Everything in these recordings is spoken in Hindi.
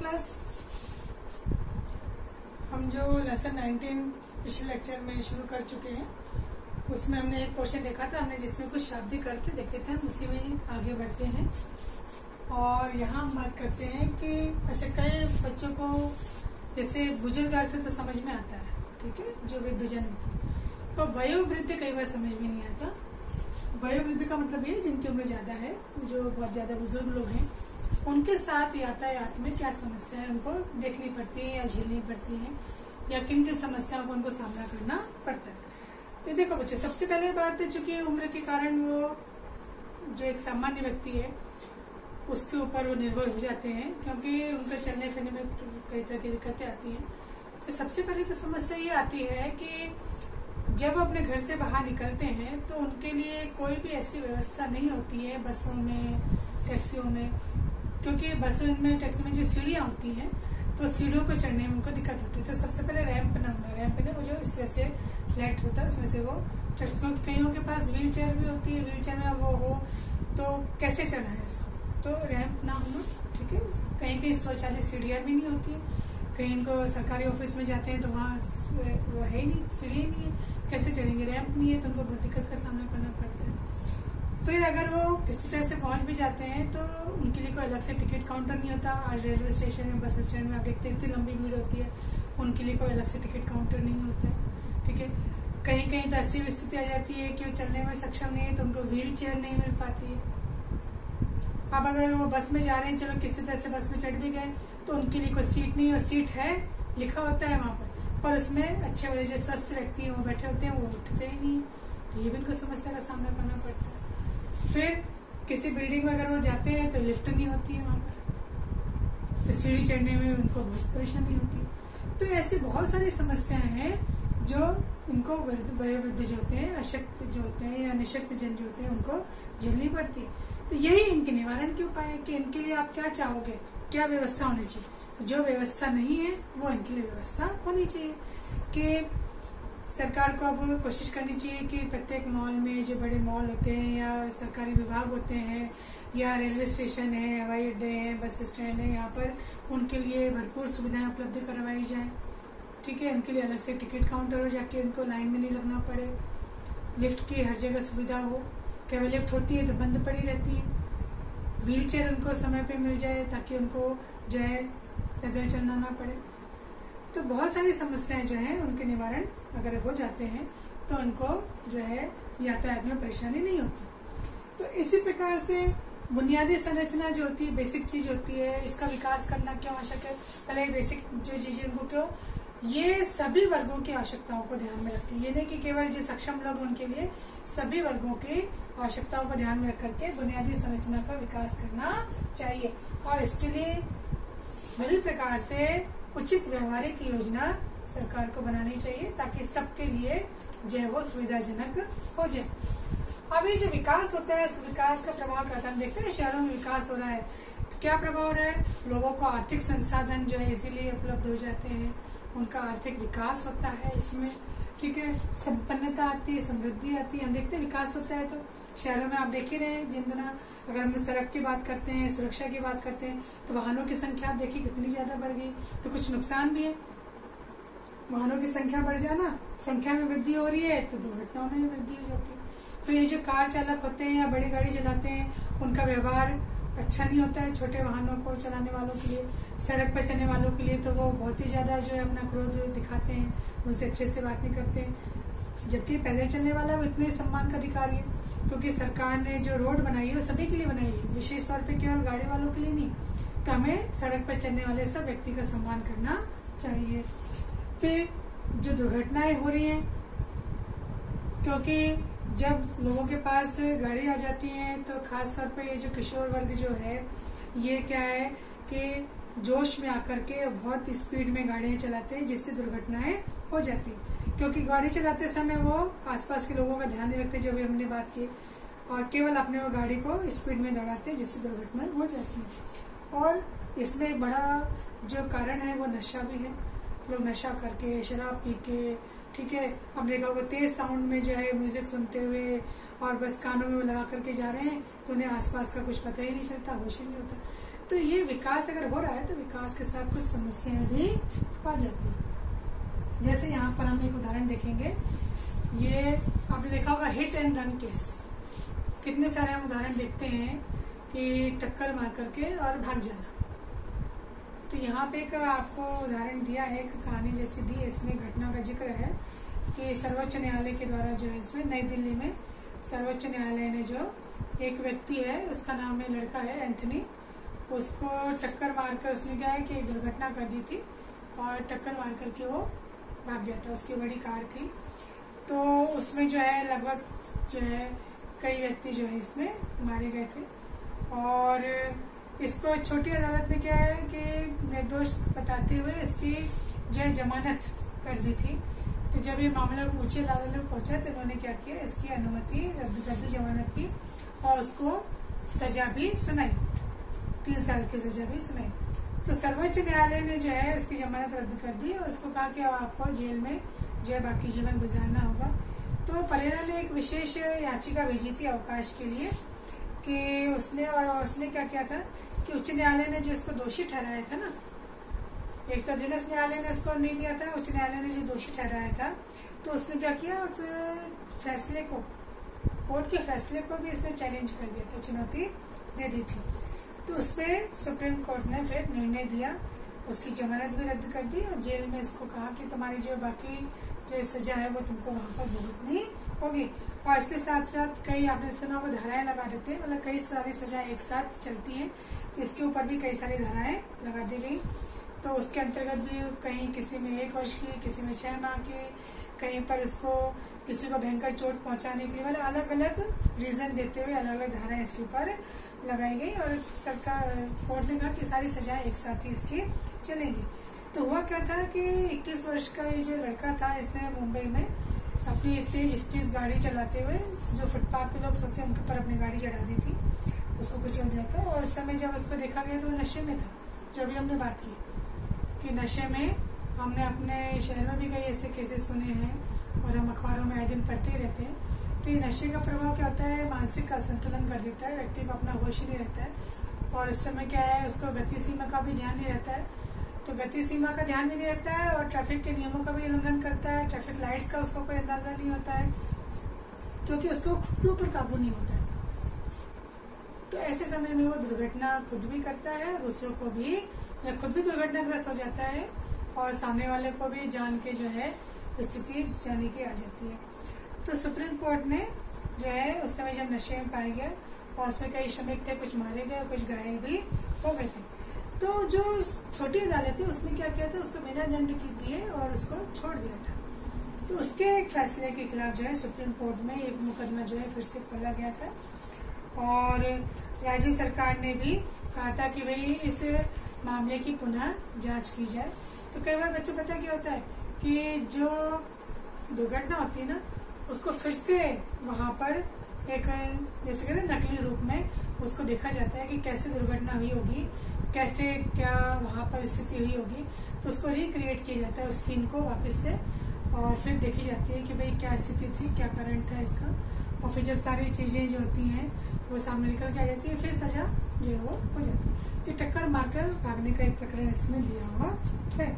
क्लास। हम जो लेसन 19 पिछले लेक्चर में शुरू कर चुके हैं, उसमें हमने एक पोर्शन देखा था हमने जिसमें कुछ शाब्दिक अर्थ देखे थे। हम उसी में आगे बढ़ते हैं और यहाँ हम बात करते हैं कि अच्छा कई बच्चों को जैसे बुजुर्ग अर्थ तो समझ में आता है, ठीक है, जो वृद्धजन होते हैं, तो वयोवृद्ध कई बार समझ में नहीं आता। वयोवृद्ध का मतलब ये जिनकी उम्र ज्यादा है, जो बहुत ज्यादा बुजुर्ग लोग हैं, उनके साथ यातायात में क्या समस्याएं उनको देखनी पड़ती है या झेलनी पड़ती है, या किन किन समस्याओं को उनको सामना करना पड़ता है। तो देखो बच्चों, सबसे पहले बात है चूंकि उम्र के कारण वो जो एक सामान्य व्यक्ति है उसके ऊपर वो निर्भर हो जाते हैं, क्योंकि उनका चलने फिरने में कई तरह की दिक्कतें आती हैं। तो सबसे पहले तो समस्या ये आती है कि जब वो अपने घर से बाहर निकलते हैं तो उनके लिए कोई भी ऐसी व्यवस्था नहीं होती है बसों में, टैक्सियों में, क्योंकि बसों में, टैक्सी में जो सीढ़ियाँ होती हैं तो सीढ़ियों को चढ़ने में उनको दिक्कत होती है। तो सबसे पहले रैंप ना होना, रैंप ने वो जो इस तरह से फ्लैट होता है उसमें से वो चढ़ सकते। कईयों के पास व्हील चेयर भी होती है, व्हील चेयर में वो हो तो कैसे चढ़ना है उसको, तो रैंप ना होना, ठीक है। कहीं कहीं स्वचालित सीढ़ियाँ भी नहीं होती है, कहीं इनको सरकारी ऑफिस में जाते हैं तो वहाँ वो है ही नहीं, सीढ़ी ही नहीं है, कैसे चढ़ेंगे, रैंप नहीं है, तो उनको बहुत दिक्कत का सामना करना पड़ता है। फिर अगर वो किसी तरह से पहुंच भी जाते हैं तो उनके लिए कोई अलग से टिकट काउंटर नहीं होता। आज रेलवे स्टेशन में, बस स्टैंड में आप देखते हैं इतनी लंबी भीड़ होती है, उनके लिए कोई अलग से टिकट काउंटर नहीं होता है, ठीक है। कहीं कहीं तो ऐसी स्थिति आ जाती है कि वो चलने में सक्षम नहीं है तो उनको व्हील चेयर नहीं मिल पाती है। अब अगर वो बस में जा रहे हैं, चलो किसी तरह से बस में चढ़ भी गए तो उनके लिए कोई सीट नहीं, और सीट है लिखा होता है वहां पर उसमें अच्छे वाले जो स्वस्थ व्यक्ति हैं वो बैठे होते हैं, वो उठते ही नहीं, तो ये भी उनको समस्या का सामना करना पड़ता है। फिर किसी बिल्डिंग में अगर वो जाते हैं तो लिफ्ट नहीं होती है वहां पर, तो सीढ़ी चढ़ने में उनको बहुत परेशानी होती है। तो ऐसी बहुत सारी समस्याएं हैं जो इनको वयोवृद्ध जो होते हैं, अशक्त जो होते हैं या निशक्त जन जो होते हैं उनको झेलनी पड़ती है। तो यही इनके निवारण के उपाय है कि इनके लिए आप क्या चाहोगे, क्या व्यवस्था होनी चाहिए। तो जो व्यवस्था नहीं है वो इनके लिए व्यवस्था होनी चाहिए कि सरकार को अब कोशिश करनी चाहिए कि प्रत्येक मॉल में, जो बड़े मॉल होते हैं या सरकारी विभाग होते हैं या रेलवे स्टेशन है, हवाई अड्डे हैं, बस स्टैंड है, यहाँ पर उनके लिए भरपूर सुविधाएं उपलब्ध करवाई जाए, ठीक है। उनके लिए अलग से टिकट काउंटर हो, जाके उनको लाइन में नहीं लगना पड़े। लिफ्ट की हर जगह सुविधा हो, केवल लिफ्ट होती है तो बंद पड़ी रहती है। व्हील चेयर उनको समय पे मिल जाए ताकि उनको जो है पैदल चलना ना पड़े। तो बहुत सारी समस्याएं जो है उनके निवारण अगर हो जाते हैं तो उनको जो है यातायात में परेशानी नहीं होती। तो इसी प्रकार से बुनियादी संरचना जो होती है, बेसिक चीज होती है, इसका विकास करना क्यों आवश्यक है। पहले बेसिक जो चीजें उनको क्यों, ये सभी वर्गों की आवश्यकताओं को ध्यान में रखती है। ये नहीं कि केवल जो सक्षम लोग उनके लिए, सभी वर्गों की आवश्यकताओं को ध्यान में रख करके बुनियादी संरचना का विकास करना चाहिए। और इसके लिए विभिन्न प्रकार से उचित व्यवहारिक योजना सरकार को बनानी चाहिए ताकि सबके लिए जो है वो सुविधाजनक हो जाए। अब ये जो विकास होता है, इस विकास का प्रभाव करता है, हम देखते हैं शहरों में विकास हो रहा है तो क्या प्रभाव हो रहा है, लोगों को आर्थिक संसाधन जो है इजीली उपलब्ध हो जाते हैं, उनका आर्थिक विकास होता है इसमें, ठीक है, संपन्नता आती है, समृद्धि आती है। हम देखते हैं विकास होता है तो शहरों में आप देख ही रहे हैं, जितना अगर हम सड़क की बात करते हैं, सुरक्षा की बात करते हैं, तो वाहनों की संख्या आप देखिए कितनी ज्यादा बढ़ गई। तो कुछ नुकसान भी है, वाहनों की संख्या बढ़ जाना, संख्या में वृद्धि हो रही है तो दुर्घटनाओं में भी वृद्धि हो जाती है। फिर ये जो कार चालक होते हैं या बड़ी गाड़ी चलाते हैं, उनका व्यवहार अच्छा नहीं होता है छोटे वाहनों को चलाने वालों के लिए, सड़क पर चलने वालों के लिए तो वो बहुत ही ज्यादा जो है अपना क्रोध दिखाते हैं, उनसे अच्छे से बात नहीं करते हैं। जबकि पैदल चलने वाला वो इतने सम्मान का अधिकारी है, क्योंकि सरकार ने जो रोड बनाई है वो सभी के लिए बनाई है, विशेष तौर पे केवल गाड़ी वालों के लिए नहीं। तो हमें सड़क पर चलने वाले सब व्यक्ति का सम्मान करना चाहिए। फिर जो दुर्घटनाएं हो रही हैं, क्योंकि जब लोगों के पास गाड़ी आ जाती है तो खास तौर पे ये जो किशोर वर्ग जो है, ये क्या है कि जोश में आकर के बहुत स्पीड में गाड़ियां चलाते हैं, जिससे दुर्घटनाएं हो जाती है। क्योंकि गाड़ी चलाते समय वो आसपास के लोगों का ध्यान नहीं रखते, जो भी हमने बात की, और केवल अपने वो गाड़ी को स्पीड में दौड़ाते हैं, जिससे दुर्घटनाएं हो जाती है। और इसमें बड़ा जो कारण है वो नशा भी है। लोग नशा करके, शराब पी के, ठीक है, अपने गाँव को तेज साउंड में जो है म्यूजिक सुनते हुए और बस कानों में लगा करके जा रहे हैं तो उन्हें आसपास का कुछ पता ही नहीं चलता, होश ही नहीं होता। तो ये विकास अगर हो रहा है तो विकास के साथ कुछ समस्याएं भी आ जाती है। जैसे यहाँ पर हम एक उदाहरण देखेंगे, ये आपने देखा होगा हिट एंड रन केस। कितने सारे हम उदाहरण देखते हैं कि टक्कर मार करके और भाग जाना। तो यहाँ पे एक आपको उदाहरण दिया है, एक कहानी जैसी दी है, इसमें घटना का जिक्र है कि सर्वोच्च न्यायालय के द्वारा जो है इसमें नई दिल्ली में सर्वोच्च न्यायालय ने जो एक व्यक्ति है, उसका नाम है, लड़का है एंथनी, उसको टक्कर मारकर उसने क्या है कि एक दुर्घटना कर दी थी और टक्कर मार करके वो भाग गया था। उसकी बड़ी कार थी, तो उसमें जो है लगभग जो है कई व्यक्ति जो है इसमें मारे गए थे और इसको छोटी अदालत ने क्या है कि निर्दोष बताते हुए इसकी जो है जमानत कर दी थी। तो जब ये मामला ऊंची अदालत में पहुंचा तो इन्होंने क्या किया, इसकी अनुमति रद्द कर दी, जमानत की, और उसको सजा भी सुनाई, 3 साल की सजा भी सुनाई। तो सर्वोच्च न्यायालय ने जो है उसकी जमानत रद्द कर दी और उसको कहा कि अब आपको जेल में जो है बाकी जीवन गुजारना होगा। तो परेरा ने एक विशेष याचिका भेजी थी अवकाश के लिए कि उसने क्या किया था कि उच्च न्यायालय ने जो इसको दोषी ठहराया था ना, एक तो अधीनस्थ न्यायालय ने उसको नहीं दिया था, उच्च न्यायालय ने जो दोषी ठहराया था, तो उसने क्या किया, उस फैसले को, कोर्ट के फैसले को भी इसने चैलेंज कर दिया था, चुनौती दे दी थी। तो उसमें सुप्रीम कोर्ट ने फिर निर्णय दिया, उसकी जमानत भी रद्द कर दी और जेल में इसको कहा कि तुम्हारी जो बाकी जो सजा है वो तुमको वहां पर भुगतनी होगी। और इसके साथ साथ कई आपने सुना वो धाराएं लगा देते हैं, मतलब कई सारी सजा एक साथ चलती हैं, इसके ऊपर भी कई सारी धाराएं लगा दी गई। तो उसके अंतर्गत भी कहीं किसी में 1 वर्ष की, किसी में 6 माह की, कहीं पर उसको किसी को भयंकर चोट पहुंचाने के लिए, मतलब अलग अलग रीजन देते हुए अलग अलग धाराएं इसके ऊपर लगाई गई और सरकार कोर्ट ने कहा कि सारी सजाएं एक साथ ही इसकी चलेंगी। तो हुआ क्या था कि 21 वर्ष का ये जो लड़का था, इसने मुंबई में अपनी तेज स्पीड गाड़ी चलाते हुए, जो फुटपाथ पे लोग सोते हैं उनके ऊपर अपनी गाड़ी चढ़ा दी थी, उसको कुचल दिया था। और उस समय जब उसको देखा गया तो वो नशे में था, जो अभी हमने बात की कि नशे में, हमने अपने शहर में भी कई ऐसे केसेस सुने हैं और हम अखबारों में आए दिन पढ़ते ही रहते हैं। तो ये नशे का प्रभाव क्या होता है, मानसिक असंतुलन कर देता है, व्यक्ति को अपना होश ही नहीं रहता है और उस समय क्या है, उसको गति सीमा का भी ध्यान नहीं रहता है। तो गति सीमा का ध्यान भी नहीं रहता है और ट्रैफिक के नियमों का भी उल्लंघन करता है, ट्रैफिक लाइट्स का उसको कोई अंदाजा नहीं होता है क्योंकि उसको खुद के ऊपर काबू नहीं होता है। तो ऐसे समय में वो दुर्घटना खुद भी करता है, दूसरों को भी, खुद भी दुर्घटनाग्रस्त हो जाता है और सामने वाले को भी जान के जो है स्थिति जाने की आ जाती है। तो सुप्रीम कोर्ट ने जो है उस समय जब नशे में पाया गया और उसमें कई श्रमिक थे, कुछ मारे गए और कुछ घायल भी हो गए थे। तो जो छोटी अदालत थी उसने क्या किया था, उसको बिना दंड की दिए और उसको छोड़ दिया था। तो उसके एक फैसले के खिलाफ जो है सुप्रीम कोर्ट में एक मुकदमा जो है फिर से खोला गया था और राज्य सरकार ने भी कहा था कि भाई इस मामले की पुनः जांच की जाए। तो कई बार बच्चों पता क्या होता है कि जो दुर्घटना होती है ना, उसको फिर से वहां पर एक जैसे कहते हैं नकली रूप में उसको देखा जाता है कि कैसे दुर्घटना हुई होगी, कैसे क्या वहां पर स्थिति हुई होगी। तो उसको रिक्रिएट किया जाता है उस सीन को वापस से और फिर देखी जाती है कि भाई क्या स्थिति थी, क्या कारण था इसका, और फिर जब सारी चीजें जो होती हैं वो सामने निकल के आ जाती है, फिर सजा जो है वो हो जाती है। तो टक्कर मारकर भागने का एक प्रकरण इसमें लिया हुआ है।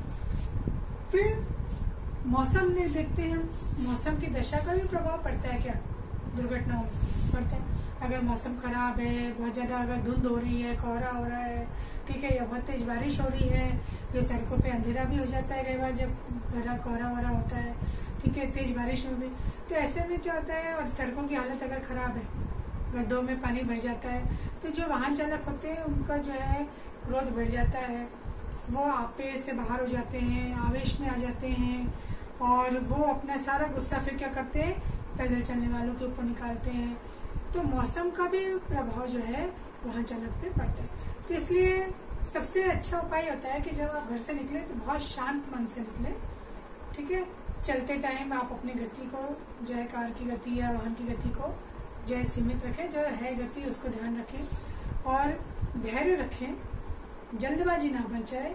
फिर मौसम ने देखते हैं, मौसम की दशा का भी प्रभाव पड़ता है क्या दुर्घटनाओं में, पड़ता है। अगर मौसम खराब है, बहुत ज्यादा अगर धुंध हो रही है, कोहरा हो रहा है, ठीक है, या बहुत तेज बारिश हो रही है, ये सड़कों पे अंधेरा भी हो जाता है कई बार जब कोहरा वोहरा होता है, ठीक है, तेज बारिश में भी। तो ऐसे में क्या होता है, और सड़कों की हालत अगर खराब है, गड्ढों में पानी भर जाता है, तो जो वाहन चालक होते हैं उनका जो है क्रोध बढ़ जाता है, वो आपे से बाहर हो जाते हैं, आवेश में आ जाते हैं और वो अपना सारा गुस्सा फिर क्या करते हैं, पैदल चलने वालों के ऊपर निकालते हैं। तो मौसम का भी प्रभाव जो है वाहन चालक पे पड़ता है। तो इसलिए सबसे अच्छा उपाय होता है कि जब आप घर से निकले तो बहुत शांत मन से निकले, ठीक है। चलते टाइम आप अपनी गति को जो है, कार की गति या वाहन की गति को जो है सीमित रखें, जो है गति उसको ध्यान रखें और धैर्य रखें, जल्दबाजी ना बन जाए,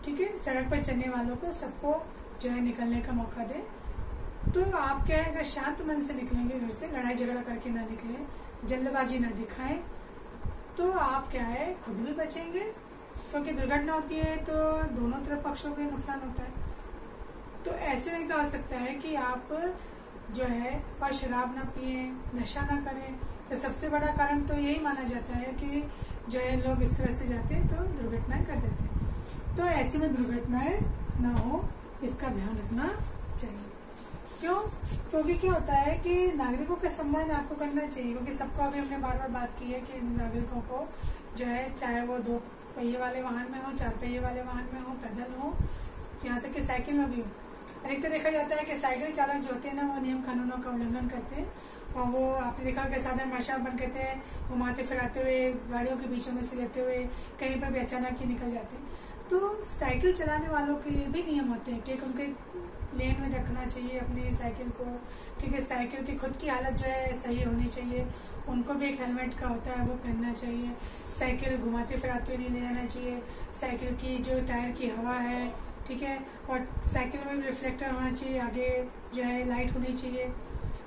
ठीक है। सड़क पर चलने वालों को सबको जो है निकलने का मौका दें। तो आप क्या है, अगर शांत मन से निकलेंगे घर से, लड़ाई झगड़ा करके ना निकलें, जल्दबाजी ना दिखाएं, तो आप क्या है खुद भी बचेंगे, क्योंकि दुर्घटना होती है तो दोनों तरफ पक्षों को नुकसान होता है। तो ऐसे में क्या हो सकता है कि आप जो है और शराब ना पिए, नशा ना करें। तो सबसे बड़ा कारण तो यही माना जाता है कि जो है लोग इस तरह से जाते हैं तो दुर्घटनाएं कर देते हैं। तो ऐसे में दुर्घटनाएं ना हो, इसका ध्यान रखना चाहिए। क्यों? क्योंकि क्या होता है कि नागरिकों का सम्मान आपको करना चाहिए, क्योंकि सबको अभी हमने बार बार बात की है कि नागरिकों को जो है चाहे वो 2 पहिए वाले वाहन में हो, 4 पहिए वाले वाहन में हो, पैदल हो, यहाँ तक कि साइकिल में भी हो। अधिकतर देखा जाता है कि साइकिल चालक जो होते हैं ना वो नियम कानूनों का उल्लंघन करते हैं, और वो आपने देखा कि साधन नशा बन कहते हैं घुमाते फिराते हुए, गाड़ियों के बीचों में से लेते हुए कहीं पर भी अचानक ही निकल जाते हैं। तो साइकिल चलाने वालों के लिए भी नियम होते हैं कि उनके लेन में रखना चाहिए अपनी साइकिल को, ठीक है। साइकिल की खुद की हालत जो है सही होनी चाहिए, उनको भी एक हेलमेट का होता है वो पहनना चाहिए। साइकिल घुमाते फिराते हुए नहीं ले जाना चाहिए। साइकिल की जो टायर की हवा है, ठीक है, और साइकिल में भी रिफ्लेक्टर होना चाहिए, आगे जो है लाइट होनी चाहिए।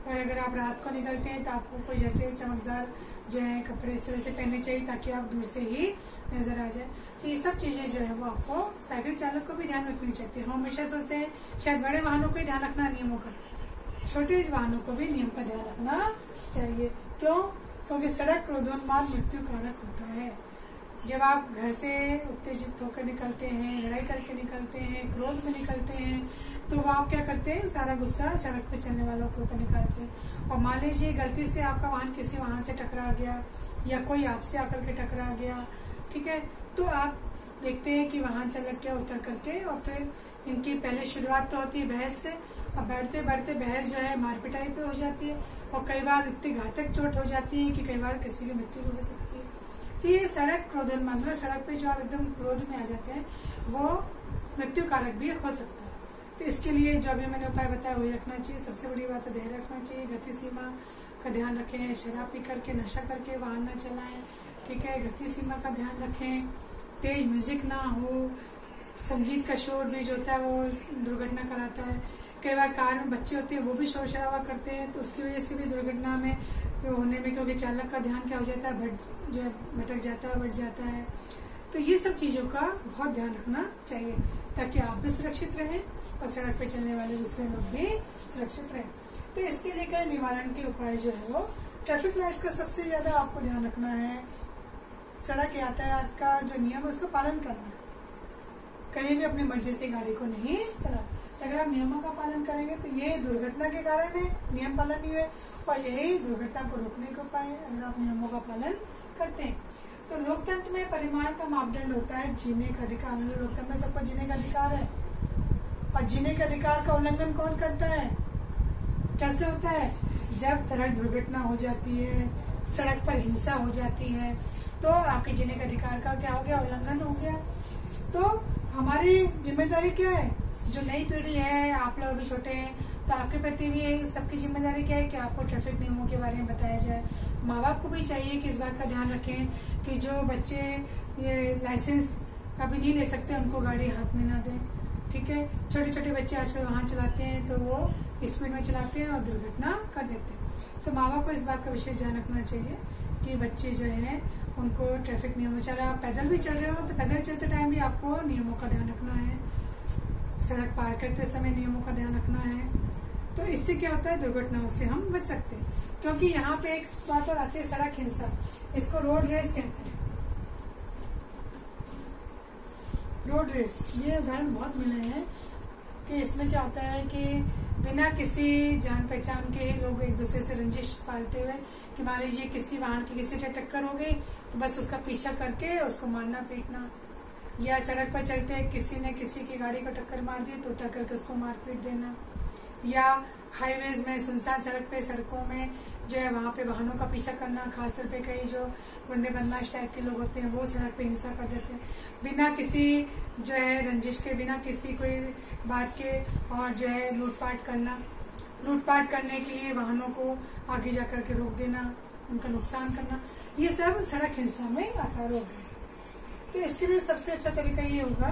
और अगर आप रात को निकलते हैं तो आपको कोई जैसे चमकदार जो है कपड़े इस तरह से पहनने चाहिए ताकि आप दूर से ही नजर आ जाए। तो ये सब चीजें जो है वो आपको साइकिल चालक को भी ध्यान रखनी चाहिए। हम हमेशा सोचते हैं शायद बड़े वाहनों को ही ध्यान रखना नियमों का, छोटे वाहनों को भी नियम का ध्यान रखना चाहिए। क्यों? क्योंकि सड़क क्रोधोन्माद मृत्यु कारक होता है। जब आप घर से उत्तेजित होकर निकलते हैं, लड़ाई करके निकलते हैं, क्रोध में निकलते हैं, तो वो आप क्या करते हैं, सारा गुस्सा सड़क पे चलने वालों के ऊपर निकालते हैं। और मान लीजिए गलती से आपका वाहन किसी वाहन से टकरा गया या कोई आपसे आकर के टकरा गया, ठीक है, तो आप देखते हैं कि वाहन चालक क्या उतर करके, और फिर इनकी पहले शुरुआत तो होती है बहस से, और बढ़ते बढ़ते बहस जो है मारपिटाई पे हो जाती है, और कई बार इतनी घातक चोट हो जाती है कि कई बार किसी की मृत्यु हो सकती है। तो ये सड़क क्रोधोन्माद, मतलब सड़क पे जो आप एकदम क्रोध में आ जाते हैं वो मृत्यु कारक भी हो सकता है। तो इसके लिए जो अभी मैंने उपाय बताया वही रखना चाहिए। सबसे बड़ी बात है धैर्य रखना चाहिए, गति सीमा का ध्यान रखें, शराब पी करके नशा करके वाहन न चलाएं, ठीक है, गति सीमा का ध्यान रखें, तेज म्यूजिक ना हो, संगीत का शोर भी जो होता है वो दुर्घटना कराता है। कई बार कार में बच्चे होते हैं वो भी शोर शराबा करते हैं, तो उसकी वजह से भी दुर्घटना में होने में, क्योंकि चालक का ध्यान क्या हो जाता है, जो है भटक जाता है, बढ़ जाता है। तो ये सब चीजों का बहुत ध्यान रखना चाहिए ताकि आप भी सुरक्षित रहें और सड़क पे चलने वाले दूसरे लोग भी सुरक्षित रहें। तो इसके लिए क्या निवारण के उपाय जो है वो ट्रैफिक लाइट्स का सबसे ज्यादा आपको ध्यान रखना है। सड़क यातायात का जो नियम है उसका पालन करना है, कहीं भी अपनी मर्जी से गाड़ी को नहीं चलाना। अगर आप नियमों का पालन करेंगे तो ये दुर्घटना के कारण है, नियम पालन नहीं हुए, और यही दुर्घटना को रोकने के उपाय है अगर आप नियमों का पालन करते हैं। तो लोकतंत्र में परिमाण का मापदंड होता है जीने का अधिकार। लोकतंत्र में सबको जीने का अधिकार है, और जीने के अधिकार का उल्लंघन कौन करता है, कैसे होता है, जब सड़क दुर्घटना हो जाती है, सड़क पर हिंसा हो जाती है, तो आपके जीने के अधिकार का क्या हो गया, उल्लंघन हो गया। तो हमारी जिम्मेदारी क्या है, जो नई पीढ़ी है, आप लोग अभी छोटे हैं, तो आपके प्रति भी सबकी जिम्मेदारी क्या है कि आपको ट्रैफिक नियमों के बारे में बताया जाए। माँ बाप को भी चाहिए कि इस बात का ध्यान रखें कि जो बच्चे ये लाइसेंस अभी नहीं ले सकते उनको गाड़ी हाथ में ना दें, ठीक है। छोटे छोटे बच्चे आजकल वाहन चलाते हैं तो वो स्पीड में चलाते हैं और दुर्घटना कर देते हैं। तो माँ बाप को इस बात का विशेष ध्यान रखना चाहिए कि बच्चे जो है उनको ट्रैफिक नियमों, चला आप पैदल भी चल रहे हो तो पैदल चलते टाइम भी आपको नियमों का ध्यान रखना है, सड़क पार करते समय नियमों का ध्यान रखना है। तो इससे क्या होता है, दुर्घटनाओं से हम बच सकते हैं। क्योंकि यहाँ पे एक बात और आती है, सड़क हिंसा, इसको रोड रेस कहते हैं। रोड रेस, ये उदाहरण बहुत मिले हैं कि इसमें क्या होता है कि बिना किसी जान पहचान के लोग एक दूसरे से रंजिश पालते हुए, कि मान लीजिए किसी वाहन की किसी से टक्कर हो गई तो बस उसका पीछा करके उसको मारना पीटना, या सड़क पर चलते किसी ने किसी की गाड़ी को टक्कर मार दी तो उतर करके उसको मार पीट देना, या हाईवेज में सुनसान सड़क पे, सड़कों में जो है वहाँ पे वाहनों का पीछा करना। खासतौर पे कई जो गुंडे बदमाश टाइप के लोग होते हैं वो सड़क पे हिंसा कर देते हैं बिना किसी जो है रंजिश के, बिना किसी कोई बात के, और जो है लूटपाट करना, लूटपाट करने के लिए वाहनों को आगे जा करके रोक देना, उनका नुकसान करना, ये सब सड़क हिंसा में आता है। तो इसके लिए सबसे अच्छा तरीका ये होगा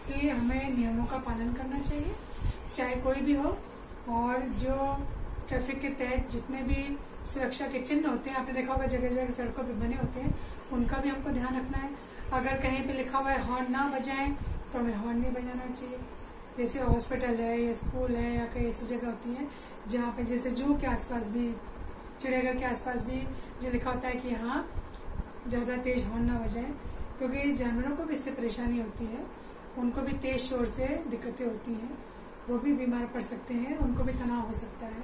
कि हमें नियमों का पालन करना चाहिए, चाहे कोई भी हो, और जो ट्रैफिक के तहत जितने भी सुरक्षा के चिन्ह होते हैं, आपने देखा होगा जगह जगह सड़कों पे बने होते हैं, उनका भी हमको ध्यान रखना है। अगर कहीं पे लिखा हुआ है हॉर्न ना बजाएं तो हमें हॉर्न नहीं बजाना चाहिए। जैसे हॉस्पिटल है या स्कूल है या कई ऐसी जगह होती है जहाँ पे जैसे जू के आसपास भी, चिड़ियाघर के आसपास भी जो लिखा होता है कि यहाँ ज़्यादा तेज हॉर्न ना बजाएं, क्योंकि जानवरों को भी इससे परेशानी होती है, उनको भी तेज शोर से दिक्कतें होती हैं, वो भी बीमार पड़ सकते हैं, उनको भी तनाव हो सकता है।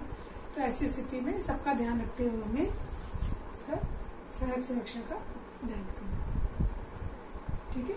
तो ऐसी स्थिति में सबका ध्यान रखते हुए हमें इसका सड़क सुरक्षा का ध्यान रखना, ठीक है।